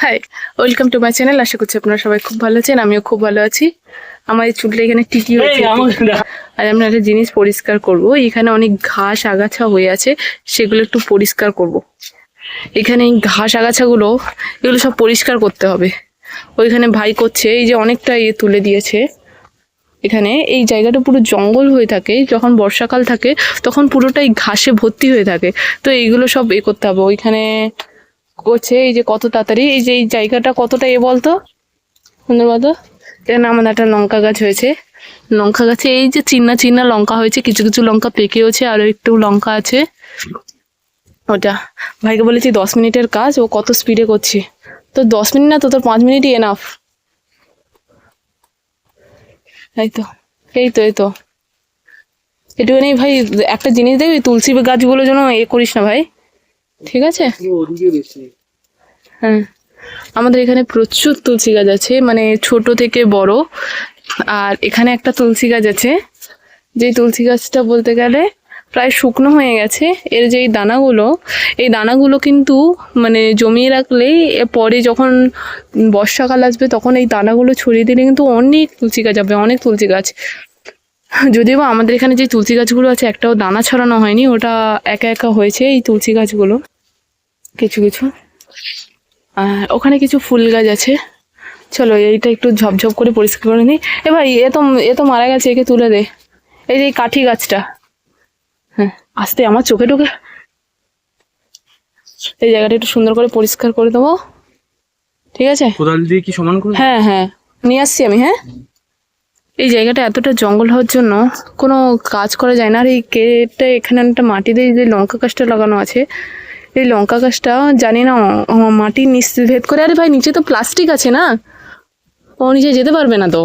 High, welcome to my channel. আশা করছি আপনারা সবাই খুব ভালো আছেন, আমিও খুব ভালো আছি। আমার এই চুলটা এখানে টিকি হয়েছে আর আমরা একটা জিনিস পরিষ্কার করব। এখানে অনেক ঘাস আগাছা হয়ে আছে, সেগুলো একটু পরিষ্কার করব। এখানে এই ঘাস আগাছাগুলো এগুলো সব পরিষ্কার করতে হবে। ওইখানে ভাই করছে, এই যে অনেকটা তুলে দিয়েছে। এখানে এই জায়গাটা পুরো জঙ্গল হয়ে থাকে, যখন বর্ষাকাল থাকে তখন পুরোটাই ঘাসে ভর্তি হয়ে থাকে। তো এইগুলো সব করতে হবে। ওইখানে করছে, এই যে কত তাড়াতাড়ি, এই যে এই জায়গাটা কতটা বলতো সুন্দর বলতো। এখানে আমাদের একটা লঙ্কা গাছ হয়েছে, লঙ্কা গাছে এই যে চিন্না চিন্না লঙ্কা হয়েছে, কিছু কিছু লঙ্কা পেকেওছে, আরো একটু লঙ্কা আছে। ওটা ভাইকে বলেছি 10 মিনিটের কাজ, ও কত স্পিডে করছে। তো 10 মিনিট না, তো তোর 5 মিনিটই এনাফ। এই তো এই তো একটুখানি ভাই একটা জিনিস দেখবি, তুলসী গাছগুলো যেন করিস না ভাই, ঠিক আছে? হ্যাঁ, আমাদের এখানে প্রচুর তুলসী গাছ আছে, মানে ছোট থেকে বড়। আর এখানে একটা তুলসী গাছ আছে, যে তুলসী গাছটা বলতে গেলে প্রায় শুকনো হয়ে গেছে। এর যে এই দানাগুলো কিন্তু মানে জমিয়ে রাখলেই পরে যখন বর্ষাকাল আসবে তখন এই দানাগুলো ছড়িয়ে দিলে কিন্তু অনেক তুলসী গাছ হবে, অনেক তুলসী গাছ। যদিও বা আমাদের এখানে যে তুলসী গাছগুলো আছে একটাও দানা ছড়ানো হয়নি, ওটা একা একা হয়েছে এই তুলসী গাছগুলো কিছু কিছু। আর ওখানে কিছু ফুল গাছ আছে। চলো এইটা একটু ঝপঝপ করে পরিষ্কার করে নিই। এ ভাই, এ তো মারা গেছে, একে তুলে দে। এই যে কাঠি গাছটা, হ্যাঁ আস্তে, আমার চোখে ঢুকে। এই জায়গাটা একটু সুন্দর করে পরিষ্কার করে দেবো, ঠিক আছে? কোদাল দিয়ে কি সমান করে? হ্যাঁ হ্যাঁ, নিয়ে আসছি আমি। হ্যাঁ, এই জায়গাটা এতটা জঙ্গল হওয়ার জন্য কোনো কাজ করা যায় না। আর এই কেটে এখানে একটা মাটি দিয়ে যে লঙ্কা গাছটা লাগানো আছে, এই লঙ্কা গাছটা জানি না মাটির নিচ ভেদ করে। আরে ভাই, নিচে তো প্লাস্টিক আছে না, ও নিচে যেতে পারবে না তো।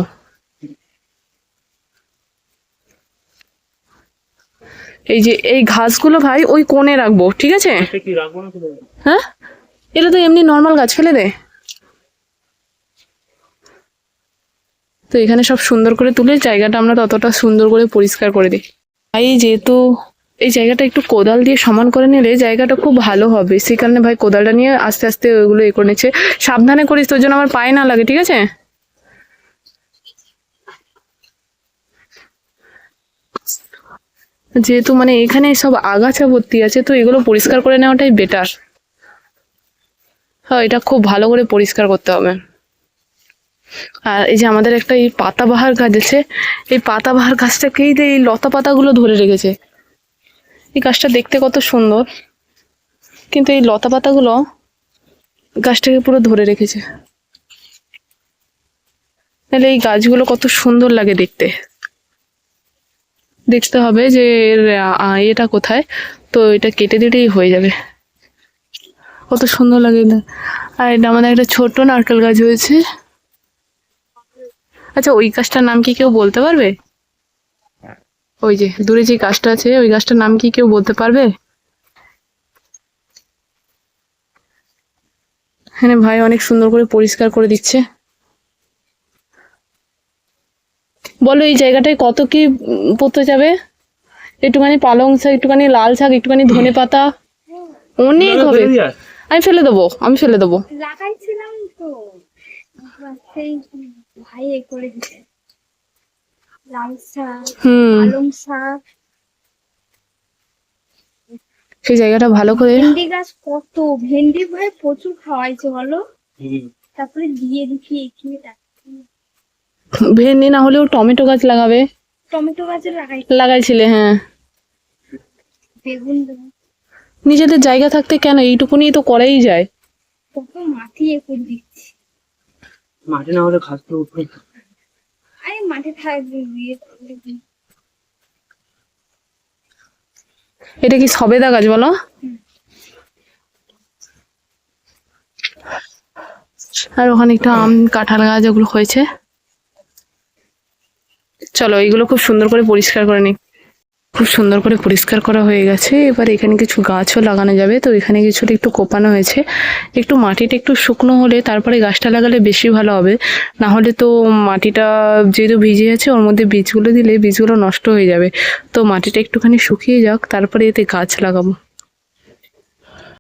এই যে এই ঘাসগুলো ভাই ওই কোণে রাখবো, ঠিক আছে? হ্যাঁ, এটা তো এমনি নর্মাল গাছ, ফেলে দে। তো এখানে সব সুন্দর করে তুলে জায়গাটা আমরা ততটা সুন্দর করে পরিষ্কার করে দিই। ভাই যেহেতু এই জায়গাটা একটু কোদাল দিয়ে সমান করে নিলে জায়গাটা খুব ভালো হবে, সেই কারণে ভাই কোদালটা নিয়ে আস্তে আস্তে ওইগুলো করে নিচ্ছে। সাবধানে করিস, তোর জন্য আমার পায়ে না লাগে, ঠিক আছে? যেহেতু মানে এখানে সব আগাছা ভর্তি আছে, তো এগুলো পরিষ্কার করে নেওয়াটাই বেটার। হ্যাঁ, এটা খুব ভালো করে পরিষ্কার করতে হবে। আর এই যে আমাদের একটা এই পাতাবাহার গাছ আছে, এই পাতাবাহার গাছটাকেই এই লতা পাতাগুলো ধরে রেখেছে। এই গাছটা দেখতে কত সুন্দর, কিন্তু এই লতা পাতাগুলো গাছটাকে পুরো ধরে রেখেছে। তাহলে এই গাছগুলো কত সুন্দর লাগে দেখতে। দেখতে হবে যে এটা কোথায়, তো এটা কেটে দিলেই হয়ে যাবে। কত সুন্দর লাগে না? আর এটা আমাদের একটা ছোট নারকেল গাছ হয়েছে। আচ্ছা, ওই গাছটার নাম কি কেউ বলতে পারবে? ওই যে দূরে যে গাছটা আছে, ওই গাছটার নাম কি কেউ বলতে পারবে? হ্যাঁ ভাই, অনেক সুন্দর করে পরিষ্কার করে দিচ্ছে। বলো এই জায়গাটায় কত কি পড়তে যাবে? একটুখানি পালং শাক, একটুখানি লাল শাক, একটুখানি ধনে পাতা, অনেক হবে। আমি ফেলে দেবো, আমি ফেলে দেবো। লাগাইছিলাম তো, সেই ভাই করে দিছে। লাল শাক, পালং শাক, সেই জায়গাটা ভালো করে। ভেন্ডি গাছ কত, ভেন্ডি ভাই প্রচুর খাওয়াইছে বলো। তারপরে দিয়ে দিচ্ছি এখানে। ভেন্ডি না হলেও টমেটো গাছ লাগাবে। টমেটো গাছ লাগাইছিলে? হ্যাঁ, বেগুন নিজেদের জায়গা থাকতে কেন, এইটুকুনি তো করাই যায়। কত মাটি করে দিচ্ছি। মাটি না হলে ঘাস তো উঠবে। আরে মাটি থাকবে দিয়ে। এটা কি সবেদা গাছ বলো? আর ওখানে একটা আম কাঁঠাল গাছ ওগুলো হয়েছে। চলো এইগুলো খুব সুন্দর করে পরিষ্কার করে নিই। খুব সুন্দর করে পরিষ্কার করা হয়ে গেছে। এবার এখানে কিছু গাছও লাগানো যাবে, তো এখানে কিছুটা একটু কোপানো হয়েছে। একটু মাটিটা একটু শুকনো হলে তারপরে গাছটা লাগালে বেশি ভালো হবে। না হলে তো মাটিটা যেহেতু ভিজে আছে, ওর মধ্যে বীজগুলো দিলে বীজগুলো নষ্ট হয়ে যাবে। তো মাটিটা একটুখানি শুকিয়ে যাক, তারপরে এতে গাছ লাগাবো।